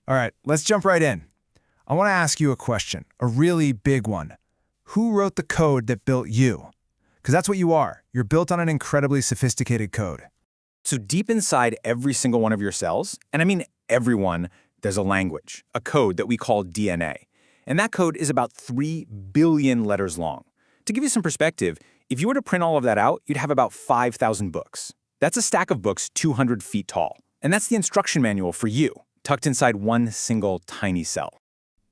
All right, let's jump right in. I want to ask you a question, a really big one. Who wrote the code that built you? Because that's what you are. You're built on an incredibly sophisticated code. So deep inside every single one of your cells, and I mean everyone, there's a language, a code that we call DNA. And that code is about 3 billion letters long. To give you some perspective, if you were to print all of that out, you'd have about 5,000 books. That's a stack of books 200 feet tall. And that's the instruction manual for you, tucked inside one single tiny cell.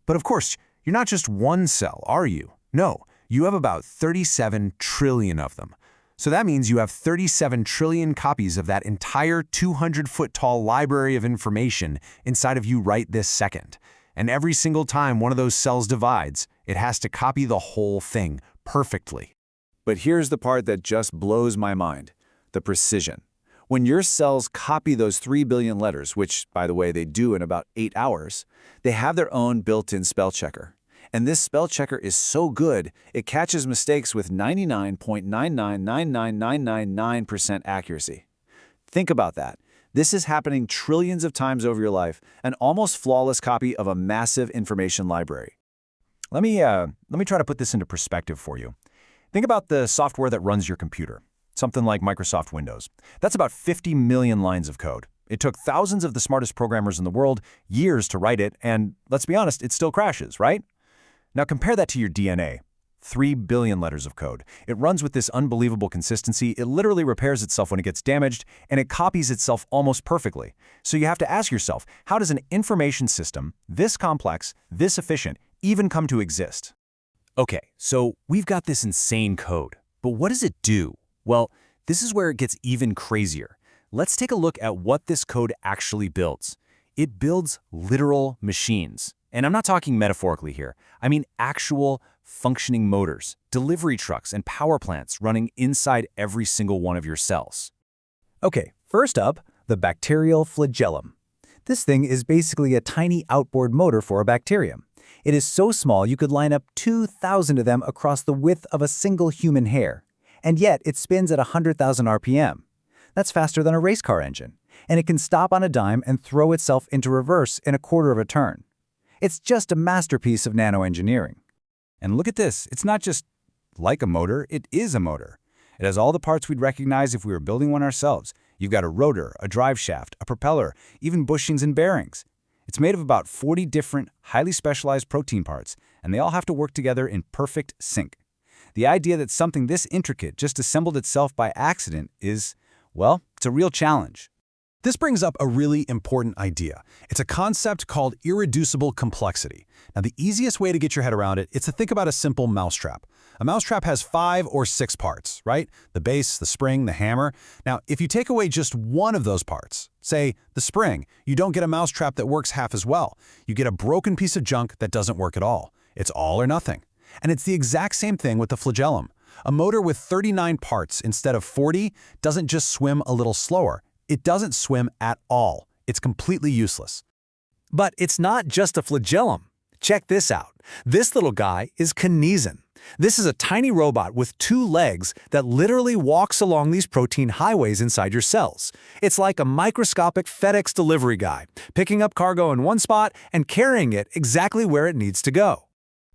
But of course, you're not just one cell, are you? No, you have about 37 trillion of them. So that means you have 37 trillion copies of that entire 200-foot-tall library of information inside of you right this second. And every single time one of those cells divides, it has to copy the whole thing perfectly. But here's the part that just blows my mind, the precision. When your cells copy those 3 billion letters, which, by the way, they do in about 8 hours, they have their own built-in spell checker. And this spell checker is so good, it catches mistakes with 99.9999999% accuracy. Think about that. This is happening trillions of times over your life, an almost flawless copy of a massive information library. Let me try to put this into perspective for you. Think about the software that runs your computer, something like Microsoft Windows. That's about 50 million lines of code. It took thousands of the smartest programmers in the world years to write it, and let's be honest, it still crashes, right? Now compare that to your DNA. 3 billion letters of code. It runs with this unbelievable consistency. It literally repairs itself when it gets damaged, and it copies itself almost perfectly. So you have to ask yourself, how does an information system this complex, this efficient, even come to exist? Okay, so we've got this insane code, but what does it do? Well, this is where it gets even crazier. Let's take a look at what this code actually builds. It builds literal machines. And I'm not talking metaphorically here. I mean actual functioning motors, delivery trucks, and power plants running inside every single one of your cells. Okay, first up, the bacterial flagellum. This thing is basically a tiny outboard motor for a bacterium. It is so small you could line up 2,000 of them across the width of a single human hair. And yet it spins at 100,000 RPM. That's faster than a race car engine. And it can stop on a dime and throw itself into reverse in a quarter of a turn. It's just a masterpiece of nanoengineering. And look at this. It's not just like a motor, it is a motor. It has all the parts we'd recognize if we were building one ourselves. You've got a rotor, a drive shaft, a propeller, even bushings and bearings. It's made of about 40 different, highly specialized protein parts, and they all have to work together in perfect sync. The idea that something this intricate just assembled itself by accident is, well, it's a real challenge. This brings up a really important idea. It's a concept called irreducible complexity. Now, the easiest way to get your head around it is to think about a simple mousetrap. A mousetrap has 5 or 6 parts, right? The base, the spring, the hammer. Now, if you take away just one of those parts, say the spring, you don't get a mousetrap that works half as well. You get a broken piece of junk that doesn't work at all. It's all or nothing. And it's the exact same thing with the flagellum. A motor with 39 parts instead of 40 doesn't just swim a little slower. It doesn't swim at all. It's completely useless. But it's not just a flagellum. Check this out. This little guy is kinesin. This is a tiny robot with 2 legs that literally walks along these protein highways inside your cells. It's like a microscopic FedEx delivery guy, picking up cargo in one spot and carrying it exactly where it needs to go.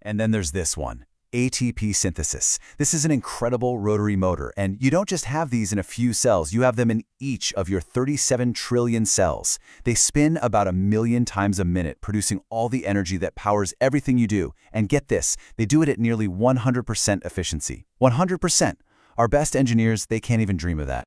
And then there's this one, ATP synthesis. This is an incredible rotary motor, and you don't just have these in a few cells, you have them in each of your 37 trillion cells. They spin about 1 million times a minute, producing all the energy that powers everything you do. And get this, they do it at nearly 100% efficiency. 100%. Our best engineers, they can't even dream of that.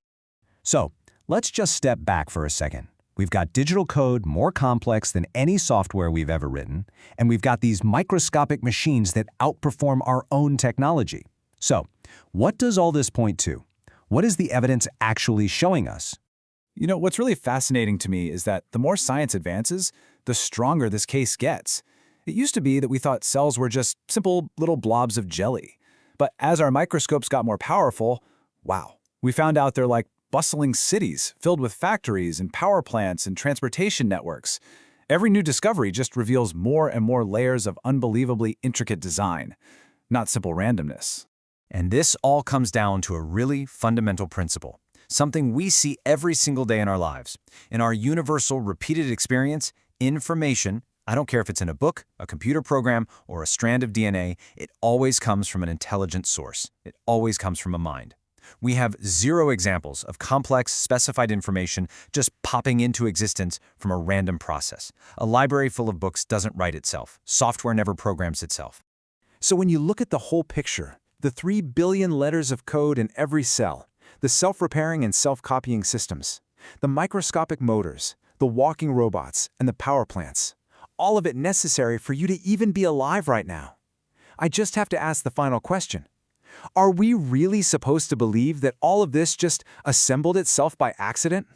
So, let's just step back for a second. We've got digital code more complex than any software we've ever written, and we've got these microscopic machines that outperform our own technology. So, what does all this point to? What is the evidence actually showing us? You know, what's really fascinating to me is that the more science advances, the stronger this case gets. It used to be that we thought cells were just simple little blobs of jelly. But as our microscopes got more powerful, wow, we found out they're like bustling cities filled with factories and power plants and transportation networks. Every new discovery just reveals more and more layers of unbelievably intricate design, not simple randomness. And this all comes down to a really fundamental principle, something we see every single day in our lives. In our universal repeated experience, Information, I don't care if it's in a book, a computer program, or a strand of DNA, it always comes from an intelligent source. It always comes from a mind. We have 0 examples of complex, specified information just popping into existence from a random process. A library full of books doesn't write itself. Software never programs itself. So when you look at the whole picture, the 3 billion letters of code in every cell, the self-repairing and self-copying systems, the microscopic motors, the walking robots, and the power plants, all of it necessary for you to even be alive right now. I just have to ask the final question. Are we really supposed to believe that all of this just assembled itself by accident?